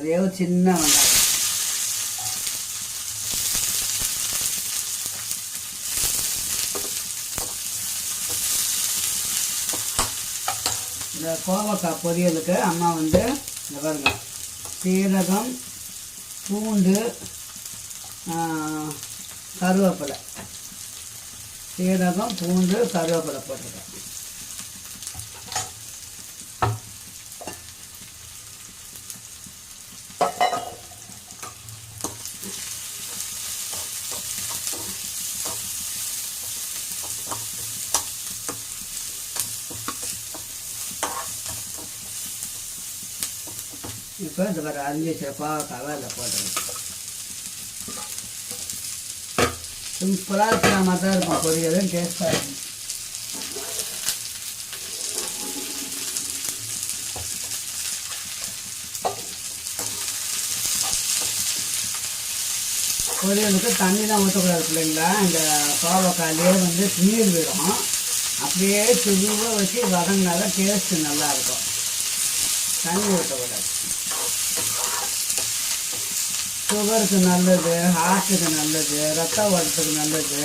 ஒரே ஒரு சின்ன வெங்காயம். இந்த கோவக்காய் பொரியலுக்கு அம்மா வந்து இந்த பாருங்க சீரகம் பூண்டு கருவேப்பிலை, சீரகம் பூண்டு கருவேப்பிலை போட்டிருக்கேன். இப்போ இந்த மாதிரி அரிஞ்சு வச்சுற பாவக்காவை அதில் போட்டுருங்க. சிம்பிளாக இருக்கிற மாதிரி தான் இருக்கும் பொரியலும், டேஸ்ட்டாக இருக்கும். பொரியலுக்கு தண்ணிலாம் ஊற்றக்கூடாது பிள்ளைங்களா. இந்த பாவக்காயிலே வந்து நீர் விடும். அப்படியே சுருவாக வச்சு வதங்கினாதான் டேஸ்ட்டு நல்லாயிருக்கும். தண்ணி ஊற்றக்கூடாது. சுகருக்கு நல்லது, ஹார்ட்டுக்கு நல்லது, ரத்த ஓட்டத்துக்கு நல்லது,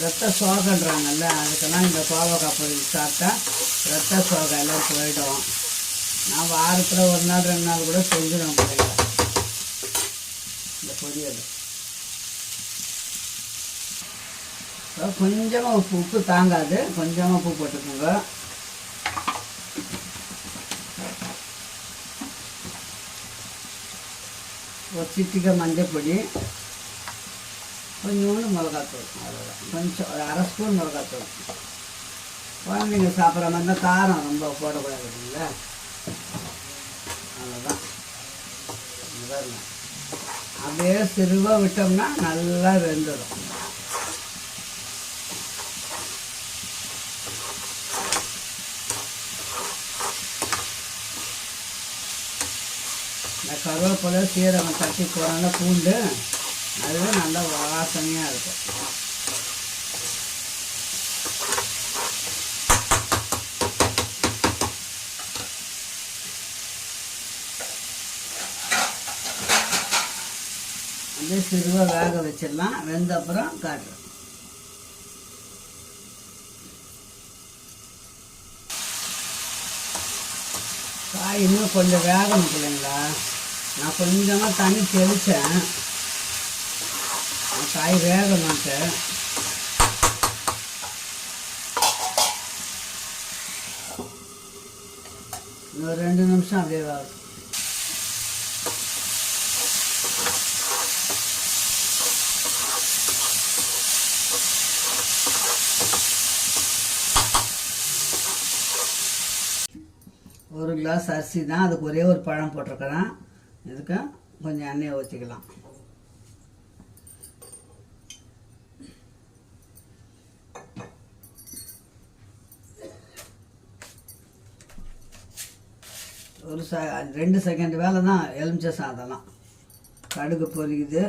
ரத்த சோகன்றாங்கல்ல, அதுக்கெல்லாம் இந்த கோவக்காய் பொரியல் சாப்பிட்டா ரத்த சோகை எல்லாம் போயிடும். நான் வாரத்தில் ஒரு நாள் 2 நாள் கூட செஞ்சிடும் பிள்ளைங்க இந்த பொரியல். கொஞ்சமாக உப்பு தாங்காது, கொஞ்சமாக உப்பு போட்டுக்கோங்க. ஒரு சிட்டிகை மஞ்சள் பொடி, கொஞ்சோண்டு மிளகாத்தூள், அவ்வளோதான். கொஞ்சம் ஒரு 1/2 ஸ்பூன் மிளகாத்தூள். குழந்தைங்க சாப்பிட்ற மாதிரி தான், காரம் ரொம்ப போடக்கூடாது இல்லைங்களா. அவ்வளோதான். அப்படியே சிறுவாக விட்டோம்னா நல்லா வெந்துடும். இந்த கருவேப்பிலை சீரகம் தட்டி போடுறாங்க, பூண்டு, அதுவே நல்லா வாசனையாக இருக்கும். அப்படியே சிறுவாக வேக வச்சிடலாம். வெந்த அப்புறம் காட்டுறேன். காய் இன்னும் கொஞ்சம் வேகணும் இல்லைங்களா. நான் கொஞ்சமாக தண்ணி தெளித்தேன், காய் வேகமாட்டு. இன்னும் 2 நிமிஷம் அப்படியே வேகும். ஒரு கிளாஸ் அரிசி தான், அதுக்கு ஒரே ஒரு பழம் போட்டிருக்கிறேன். இதுக்கு கொஞ்சம் எண்ணெயை ஊற்றிக்கலாம். ஒரு 2 செகண்ட் வேலை தான் எலுமிச்சை சாதம்லாம். கடுகு பொரிக்குது.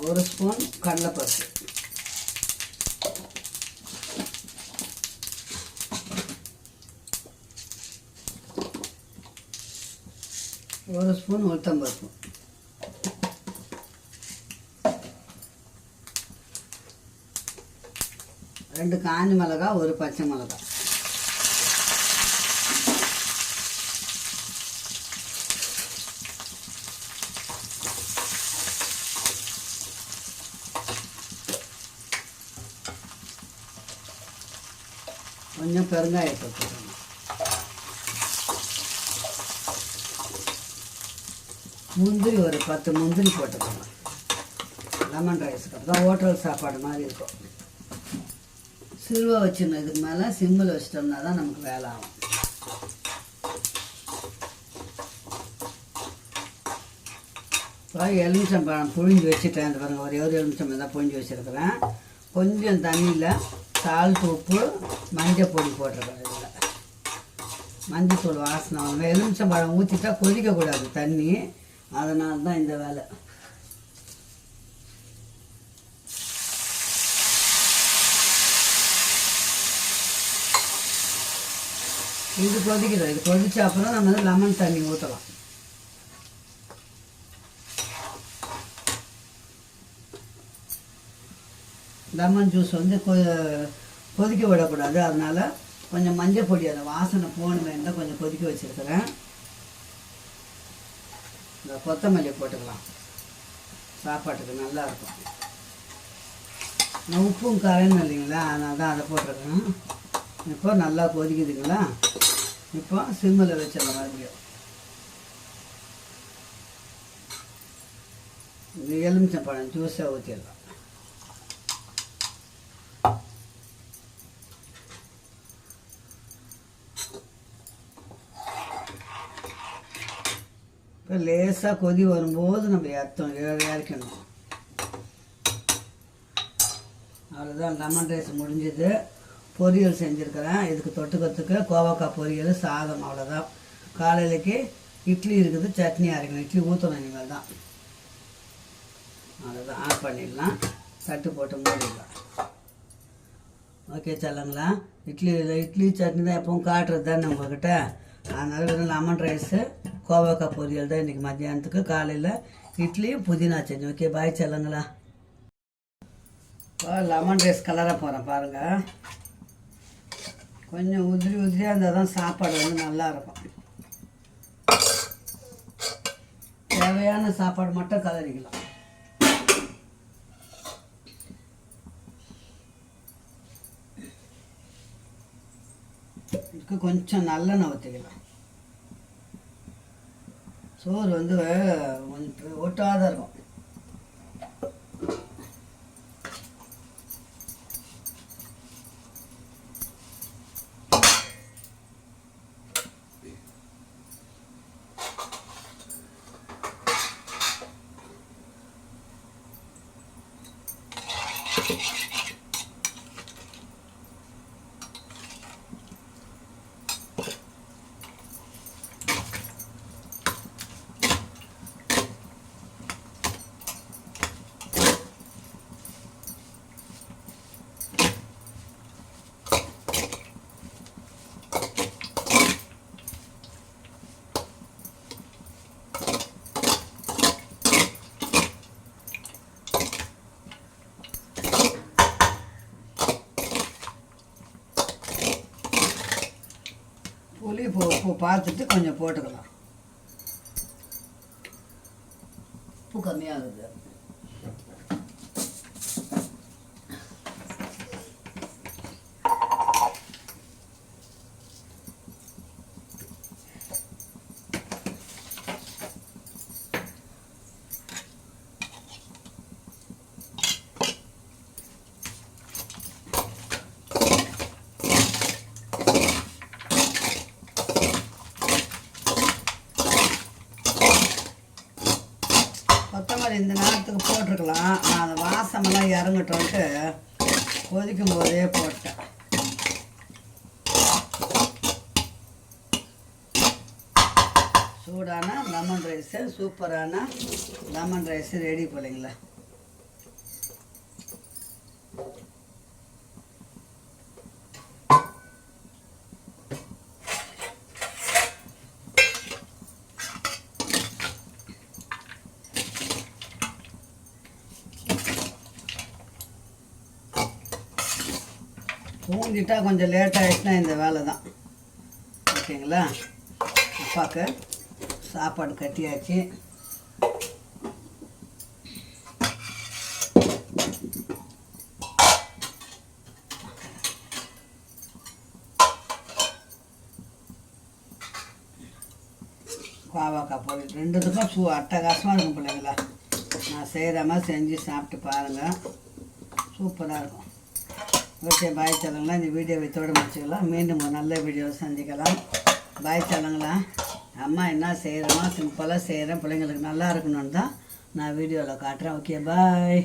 ஒரு ஸ்பூன் கடலைப்பருப்பு, ஒரு ஸ்பூன் உளுத்தம்பருப்பு, ரெண்டு காஞ்ச மிளகாய், ஒரு பச்சை மிளகாய், கொஞ்சம் பெருங்காயத்தை போடணும். முந்திரி ஒரு 10 முந்திரி போட்டுக்கோங்க. லெமன் ரைஸுக்கு அப்போ ஹோட்டல் சாப்பாடு மாதிரி இருக்கும். சிறுவை வச்சிடணும். இதுக்கு மேலே சிம்மில் வச்சிட்டோம்னா தான் நமக்கு வேலை ஆகும். இப்போ எலுமிச்சம்பழம் புழிஞ்சு வச்சுட்டேன். இந்த பாருங்கள், ஒரே ஒரு எலுமிச்சம்பழம் தான் புழிஞ்சு வச்சுருக்கிறேன். கொஞ்சம் தண்ணியில் சால்ட், உப்பு, மஞ்சள் பொடி போட்டிருக்கேன். இதில் மஞ்சத்தூள் வாசனை எலுமிச்சம்பழம் ஊற்றிட்டா கொதிக்கக்கூடாது தண்ணி, அதனால தான் இந்த வேலை. இது கொதிக்கிறோம். இது கொதிச்ச அப்புறம் நம்ம வந்து லெமன் தண்ணி ஊற்றலாம். லெமன் ஜூஸ் வந்து கொதிக்க விடக்கூடாது, அதனால் கொஞ்சம் மஞ்சள் பொடி அந்த வாசனை போகணுமேன்னு தான் கொஞ்சம் கொதிக்க வச்சுருக்கிறேன். இந்த கொத்தமல்லி போட்டுக்கலாம், சாப்பாட்டுக்கு நல்லாயிருக்கும். நான் உப்பும் கரையணும் இல்லைங்களா, அதனால தான் அதை போட்டிருக்கேன். இப்போ நல்லா கொதிக்குதுங்களா, இப்போ சிம்மில் வச்சிடலாம். மறுபடியும் இந்த எலுமிச்சம்பழம் ஜூஸை ஊற்றிடலாம். இப்போ லேசாக கொதி வரும்போது நம்ம இறக்கணும். அவ்வளோதான், லெமன் ரைஸ் முடிஞ்சது. பொரியல் செஞ்சுருக்கிறேன். இதுக்கு தொட்டுக்கிறதுக்கு கோவக்காய் பொரியல், சாதம், அவ்வளோதான். காலையிலக்கு இட்லி இருக்குது, சட்னி அரைக்கணும். இட்லி ஊற்றணும் இனிமேல் தான். அவ்வளோதான், ஆஃப் பண்ணிடலாம், தட்டு போட்டு மூடிடலாம். ஓகே செல்லங்களா, இட்லி சட்னி தான் எப்பவும் காட்டுறது தானே உங்கள்கிட்ட. அதனால் வெறும் லெமன் ரைஸு, கோவக்காய் பொரியல் தான் இன்றைக்கி மத்தியானத்துக்கு. காலையில் இட்லி, புதினா சட்னி. ஓகே, பாய் செல்லங்களா. இப்போ லெமன் ரைஸ் கலராக போகிறேன் பாருங்கள். கொஞ்சம் உதிரியாக இருந்தால் தான் சாப்பாடு வந்து நல்லாயிருக்கும். தேவையான சாப்பாடு மட்டும் கலரிக்கலாம். இதுக்கு கொஞ்சம் நல்லெண்ணெய் ஊற்றிக்கலாம். சோறு வந்து கொஞ்சம் ஒட்டாத இருக்கும். புளி உப்பு பார்த்துட்டு கொஞ்சம் போட்டுக்கலாம். உப்பு கம்மியாகுது. கொத்தமல்லி இந்த நேரத்துக்கு போட்டிருக்கலாம். நான் அந்த வாசமெல்லாம் இறங்கட்டோன்ட்டு கொதிக்கும் போதே போட்டேன். சூடான லெமன் ரைஸு, சூப்பரான லெமன் ரைஸு ரெடி போலிங்களா. தூங்கிட்டா கொஞ்சம் லேட் ஆகிடுச்சுன்னா இந்த வேலை தான். ஓகேங்களா, அப்பாவுக்கு சாப்பாடு கட்டியாச்சு. பாவக்காய் பொரியல் ரெண்டுத்துக்கும் அட்டகாசமாக இருக்கும் பிள்ளைங்களா. நான் செய்கிற மாதிரி செஞ்சு சாப்பிட்டு பாருங்கள், சூப்பராக இருக்கும். ஓகே, பாய் சொல்லுங்களா. இந்த வீடியோவை இதோடு முடிச்சுக்கலாம். மீண்டும் ஒரு நல்ல வீடியோவை சந்திக்கலாம். பாய் சொல்லுங்களா. அம்மா என்ன செய்கிறோமோ சிம்பிளாக செய்கிறேன், பிள்ளைங்களுக்கு நல்லா இருக்கணும்னு தான் நான் வீடியோவில் காட்டுறேன். ஓகே, பாய்.